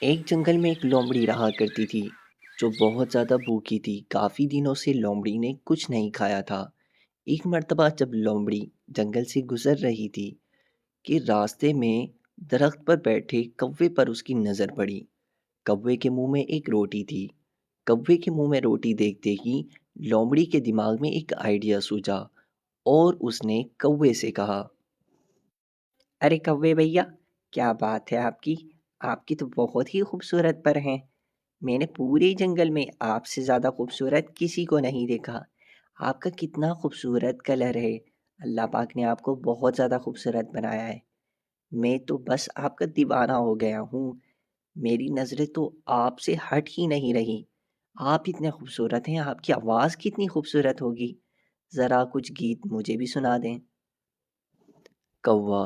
ایک جنگل میں ایک لومڑی رہا کرتی تھی جو بہت زیادہ بھوکی تھی۔ کافی دنوں سے لومڑی نے کچھ نہیں کھایا تھا۔ ایک مرتبہ جب لومڑی جنگل سے گزر رہی تھی کہ راستے میں درخت پر بیٹھے کوے پر اس کی نظر پڑی۔ کوے کے منہ میں ایک روٹی تھی۔ کوے کے منہ میں روٹی دیکھتے ہی لومڑی کے دماغ میں ایک آئیڈیا سوچا اور اس نے کوے سے کہا، ارے کوے بھیا، کیا بات ہے آپ کی تو بہت ہی خوبصورت پر ہیں۔ میں نے پورے جنگل میں آپ سے زیادہ خوبصورت کسی کو نہیں دیکھا۔ آپ کا کتنا خوبصورت کلر ہے، اللہ پاک نے آپ کو بہت زیادہ خوبصورت بنایا ہے۔ میں تو بس آپ کا دیوانہ ہو گیا ہوں، میری نظریں تو آپ سے ہٹ ہی نہیں رہی۔ آپ اتنے خوبصورت ہیں، آپ کی آواز کتنی خوبصورت ہوگی، ذرا کچھ گیت مجھے بھی سنا دیں۔ کوا